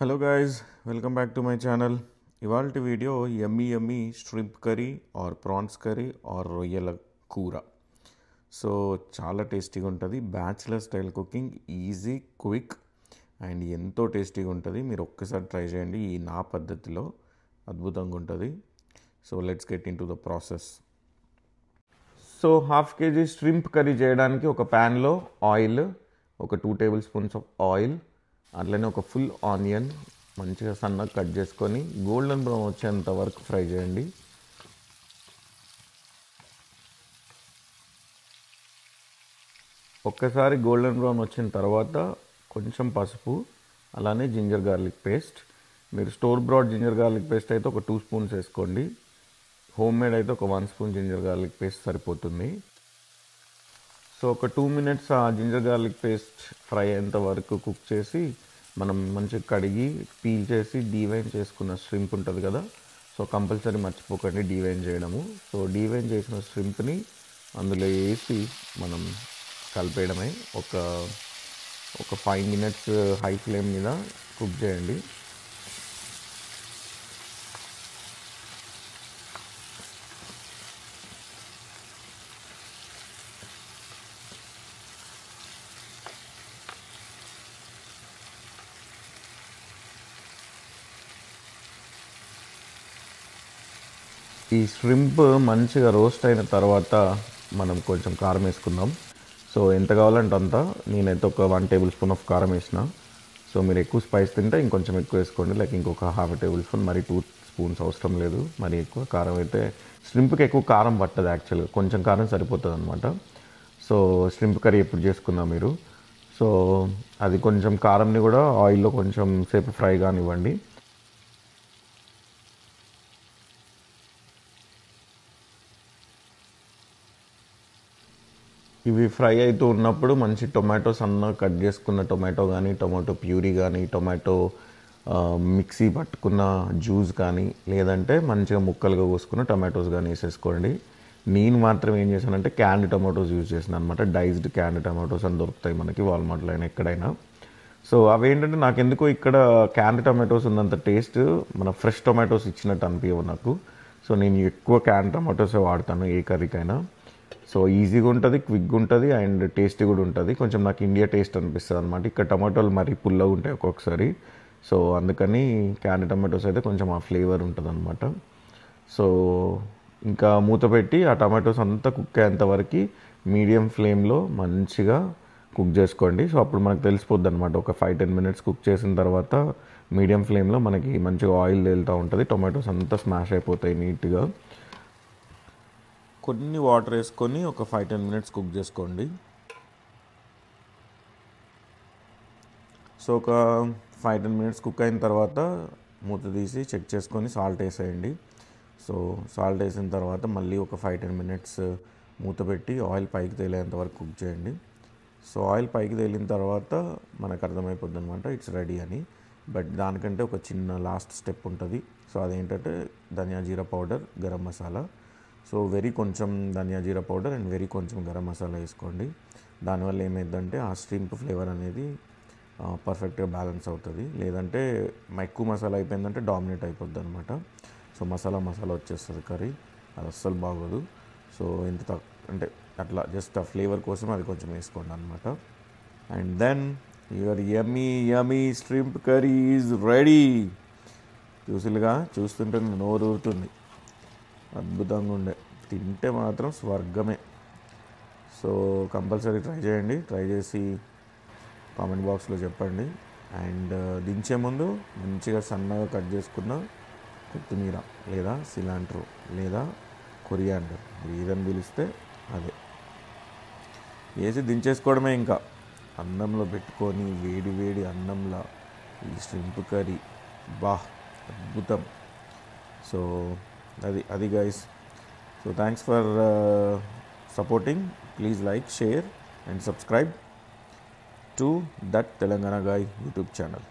Hello guys, welcome back to my channel. ఇవాళ video yummy shrimp curry or prawns curry or రొయ్యల కూర. So చాలా టేస్టీగా ఉంటుంది. Bachelor style cooking, easy, quick and ఎంతో టేస్టీగా ఉంటుంది. మీరు ఒక్కసారి ట్రై చేయండి. ఈ నా పద్ధతిలో అద్భుతంగా ఉంటుంది. So let's get in to the process. So 1/2 kg shrimp curry చేయడానికి ఒక ప్యాన్లో ఆయిల్, ఒక 2 టేబుల్ స్పూన్స్ ఆఫ్ ఆయిల్, అట్లనే ఒక ఫుల్ ఆనియన్ మంచిగా సన్నగా కట్ చేసుకొని గోల్డెన్ బ్రౌన్ వచ్చేంత వరకు ఫ్రై చేయండి. ఒక్కసారి గోల్డెన్ బ్రౌన్ వచ్చిన తర్వాత కొంచెం పసుపు, అలానే జింజర్ గార్లిక్ పేస్ట్. మీరు store brought ginger garlic paste అయితే ఒక 2 స్పూన్స్ వేసుకోండి. హోమ్ మేడ్ అయితే ఒక 1 స్పూన్ జింజర్ గార్లిక్ పేస్ట్ సరిపోతుంది. సో ఒక 2 minutes ఆ జింజర్ గార్లిక్ పేస్ట్ ఫ్రై అయ్యేంత వరకు కుక్ చేసి మనం మంచిగా కడిగి పీల్ చేసి డీవైన్ చేసుకున్న స్ట్రింప్ ఉంటుంది కదా, సో కంపల్సరీ మర్చిపోకండి డీవైన్ చేయడము. సో డీవైన్ చేసిన స్ట్రింప్ని అందులో వేసి మనం కలిపేయడమే. ఒక 5 minutes హై ఫ్లేమ్ మీద కుక్ చేయండి. ఈ ష్రింప్ మంచిగా రోస్ట్ అయిన తర్వాత మనం కొంచెం కారం వేసుకుందాం. సో ఎంత కావాలంటే అంత. నేనైతే ఒక 1 టేబుల్ స్పూన్ ఆఫ్ కారం వేసిన. సో మీరు ఎక్కువ స్పైస్ తింటే ఇంకొంచెం ఎక్కువ వేసుకోండి, లైక్ ఇంకొక 1/2 టేబుల్ స్పూన్, మరి 2 స్పూన్స్ అవసరం లేదు. మరి ఎక్కువ కారం అయితే ష్రింప్కి ఎక్కువ కారం పట్టదు యాక్చువల్గా, కొంచెం కారం సరిపోతుంది అనమాట. సో ష్రింప్ కర్రీ ఎప్పుడు చేసుకుందాం మీరు. సో అది కొంచెం కారంని కూడా ఆయిల్లో కొంచెం సేపు ఫ్రై కానివ్వండి. ఇవి ఫ్రై అవుతూ ఉన్నప్పుడు మంచి టొమాటో సన్నగా కట్ చేసుకున్న టొమాటో కానీ, టొమాటో ప్యూరీ కానీ, టొమాటో మిక్సీ పట్టుకున్న జ్యూస్ కానీ, లేదంటే మంచిగా ముక్కలుగా కోసుకున్న టొమాటోస్ కానీ వేసేసుకోండి. నేను మాత్రం ఏం చేశానంటే క్యాన్డ్ టొమాటోస్ యూజ్ చేసిన అనమాట. డైజ్డ్ క్యాన్డ్ టొమాటోస్ అని దొరుకుతాయి మనకి వాల్మార్ట్లో అయినా ఎక్కడైనా. సో అవేంటంటే నాకు ఎందుకో ఇక్కడ క్యాన్డ్ టొమాటోస్ ఉన్నంత టేస్ట్ మన ఫ్రెష్ టొమాటోస్ ఇచ్చినట్టు అనిపించవు నాకు. సో నేను ఎక్కువ క్యాన్డ్ టొమాటోసే వాడతాను ఏ కర్రీకైనా. సో ఈజీగా ఉంటుంది, క్విక్గా ఉంటుంది అండ్ టేస్టీ కూడా ఉంటుంది. కొంచెం నాకు ఇండియా టేస్ట్ అనిపిస్తుంది అనమాట. ఇక్కడ టమాటోలు మరీ పుల్లగా ఉంటాయి ఒక్కొక్కసారి. సో అందుకని క్యాన్ టమాటోస్ అయితే కొంచెం ఆ ఫ్లేవర్ ఉంటుంది అనమాట. సో ఇంకా మూత పెట్టి ఆ టమాటోస్ అంతా కుక్ అయ్యేంత వరకు మీడియం ఫ్లేమ్లో మంచిగా కుక్ చేసుకోండి. సో అప్పుడు మనకు తెలిసిపోద్ది అనమాట. ఒక 5-10 minutes కుక్ చేసిన తర్వాత మీడియం ఫ్లేమ్లో మనకి మంచిగా ఆయిల్ తేలుతూ ఉంటుంది. టొమాటోస్ అంతా స్మాష్ అయిపోతాయి నీట్గా. కొన్ని వాటర్ వేసుకొని ఒక 5-10 minutes కుక్ చేసుకోండి. సో ఒక 5-10 minutes కుక్ అయిన తర్వాత మూత తీసి చెక్ చేసుకొని సాల్ట్ వేసేయండి. సో సాల్ట్ వేసిన తర్వాత మళ్ళీ ఒక 5-10 minutes మూత పెట్టి ఆయిల్ పైకి తేలేంత వరకు కుక్ చేయండి. సో ఆయిల్ పైకి తేలిన తర్వాత మనకు అర్థమైపోద్ది అనమాట ఇట్స్ రెడీ అని. బట్ దానికంటే ఒక చిన్న లాస్ట్ స్టెప్ ఉంటుంది. సో అదేంటంటే ధనియా జీరా పౌడర్, గరం మసాలా. సో కొంచెం ధనియా జీరా పౌడర్ అండ్ కొంచెం గరం మసాలా వేసుకోండి. దానివల్ల ఏమైందంటే ఆ స్ట్రింప్ ఫ్లేవర్ అనేది పర్ఫెక్ట్గా బ్యాలెన్స్ అవుతుంది. లేదంటే ఎక్కువ మసాలా అయిపోయిందంటే డామినేట్ అయిపోద్ది అనమాట. సో మసాలా వచ్చేస్తుంది కర్రీ, అది అస్సలు బాగోదు. సో ఎంత అంటే అట్లా జస్ట్ ఆ ఫ్లేవర్ కోసం అది కొంచెం వేసుకోండి అనమాట. And then your yummy shrimp curry is ready. చూస్తుంటే నోరు ఊరుతుంది. అద్భుతంగా ఉండే, తింటే మాత్రం స్వర్గమే. సో కంపల్సరీ ట్రై చేయండి. ట్రై చేసి కామెంట్ బాక్స్లో చెప్పండి. అండ్ దించే ముందు మంచిగా సన్నగా కట్ చేసుకున్న కొత్తిమీర లేదా సిలాంట్రో లేదా కొరియాండర్, ఏదని పిలిస్తే అదే వేసి దించేసుకోవడమే. ఇంకా అన్నంలో పెట్టుకొని వేడి అన్నంలో ఈ స్ట్రింప్ కర్రీ అద్భుతం. సో అది guys. So thanks for supporting. Please like, share and subscribe to That Telangana Guy YouTube channel.